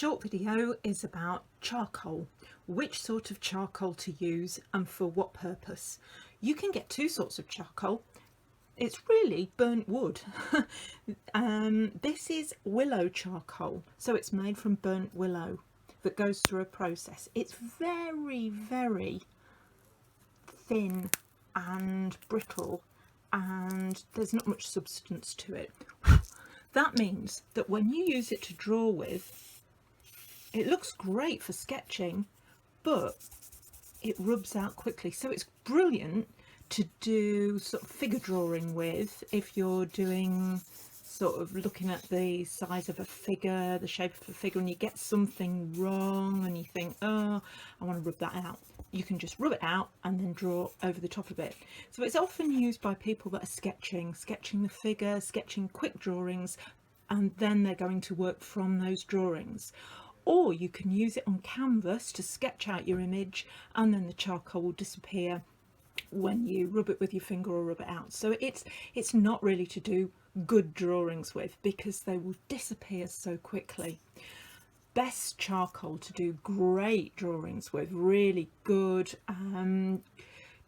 short video is about charcoal, which sort of charcoal to use and for what purpose. You can get two sorts of charcoal. It's really burnt wood. This is willow charcoal, so it's made from burnt willow that goes through a process. It's very, very thin and brittle, and there's not much substance to it. That means that when you use it to draw with, it looks great for sketching, but it rubs out quickly. So it's brilliant to do sort of figure drawing with if you're doing sort of looking at the size of a figure, the shape of a figure, and you get something wrong and you think, oh, I want to rub that out. You can just rub it out and then draw over the top of it. So it's often used by people that are sketching the figure, sketching quick drawings, and then they're going to work from those drawings. Or you can use it on canvas to sketch out your image, and then the charcoal will disappear when you rub it with your finger or rub it out. So it's not really to do good drawings with, because they will disappear so quickly. Best charcoal to do great drawings with, really good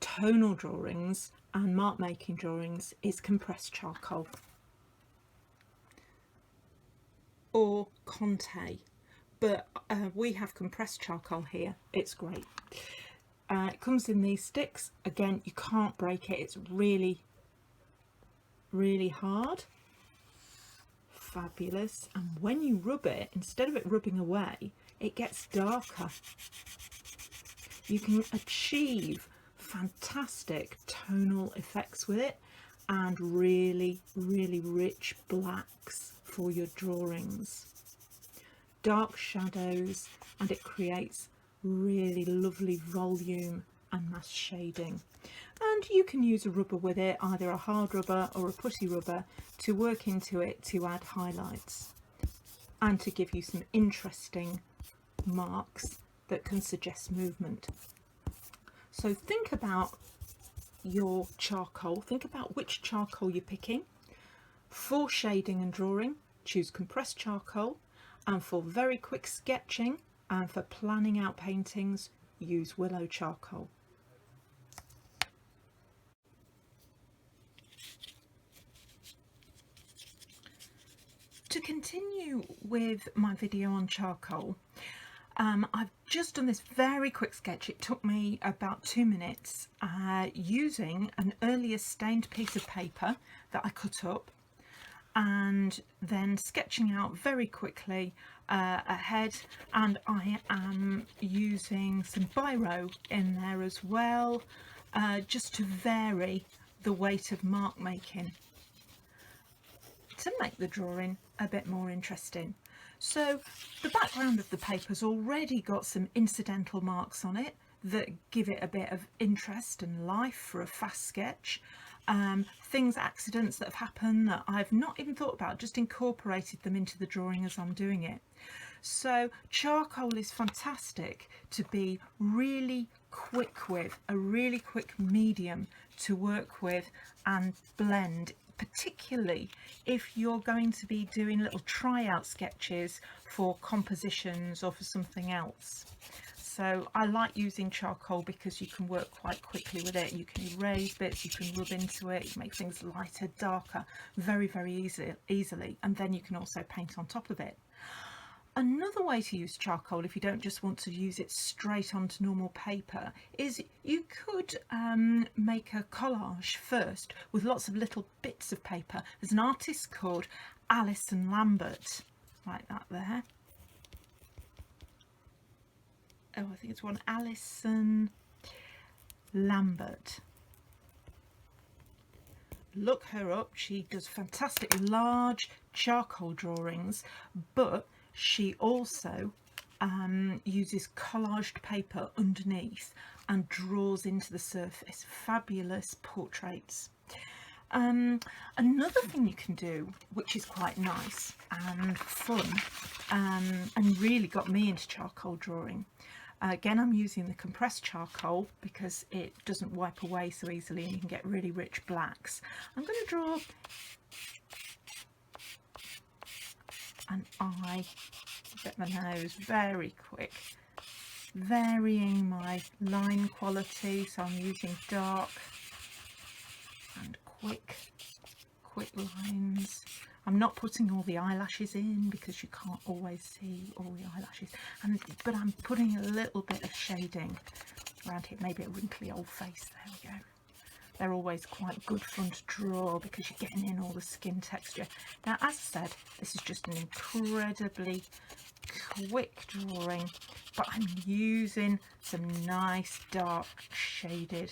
tonal drawings and mark making drawings, is compressed charcoal or Conte. But we have compressed charcoal here. It's great. It comes in these sticks. Again, you can't break it. It's really, really hard. Fabulous. And when you rub it, instead of it rubbing away, it gets darker. You can achieve fantastic tonal effects with it, and really, really rich blacks for your drawings. Dark shadows, and it creates really lovely volume and mass shading. And you can use a rubber with it, either a hard rubber or a putty rubber, to work into it to add highlights and to give you some interesting marks that can suggest movement. So think about your charcoal, think about which charcoal you're picking. For shading and drawing, choose compressed charcoal. And for very quick sketching and for planning out paintings, use willow charcoal. To continue with my video on charcoal, I've just done this very quick sketch. It took me about 2 minutes using an earlier stained piece of paper that I cut up, and then sketching out very quickly ahead, and I am using some biro in there as well, just to vary the weight of mark making to make the drawing a bit more interesting. So the background of the paper's already got some incidental marks on it that give it a bit of interest and life for a fast sketch. Accidents that have happened that I've not even thought about, just incorporated them into the drawing as I'm doing it. So charcoal is fantastic to be really quick with, a really quick medium to work with and blend, particularly if you're going to be doing little tryout sketches for compositions or for something else. So I like using charcoal because you can work quite quickly with it. You can erase bits, you can rub into it, you can make things lighter, darker, very, very easily. And then you can also paint on top of it. Another way to use charcoal, if you don't just want to use it straight onto normal paper, is you could make a collage first with lots of little bits of paper. There's an artist called Alison Lambert, like that there. Oh, I think it's one Alison Lambert. Look her up. She does fantastic large charcoal drawings, but she also uses collaged paper underneath and draws into the surface. Fabulous portraits. Another thing you can do, which is quite nice and fun, and really got me into charcoal drawing. Again, I'm using the compressed charcoal because it doesn't wipe away so easily and you can get really rich blacks. I'm going to draw an eye get the nose very quick, varying my line quality, so I'm using dark and quick lines. I'm not putting all the eyelashes in because you can't always see all the eyelashes, but I'm putting a little bit of shading around here, maybe a wrinkly old face. There we go. They're always quite good fun to draw because you're getting in all the skin texture. Now, as I said, this is just an incredibly quick drawing, but I'm using some nice dark shaded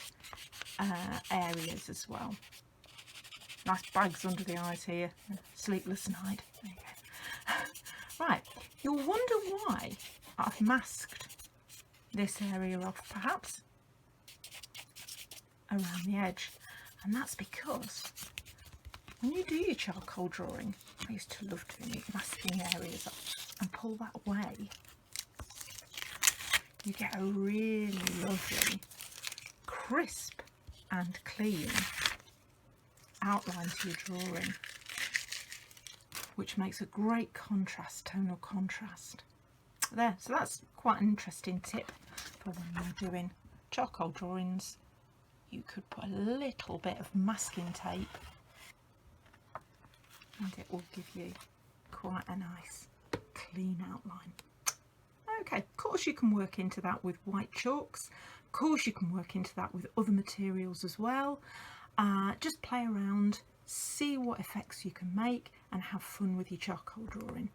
areas as well. Nice bags under the eyes here. Sleepless night. There you go. Right, you'll wonder why I've masked this area off, perhaps around the edge, and that's because when you do your charcoal drawing, I used to love doing it, masking areas off, and pull that away, you get a really lovely, crisp and clean outline to your drawing, which makes a great contrast, tonal contrast. There, so that's quite an interesting tip for when you're doing charcoal drawings. You could put a little bit of masking tape and it will give you quite a nice clean outline. Okay, of course you can work into that with white chalks, of course you can work into that with other materials as well. Just play around, see what effects you can make and have fun with your charcoal drawing.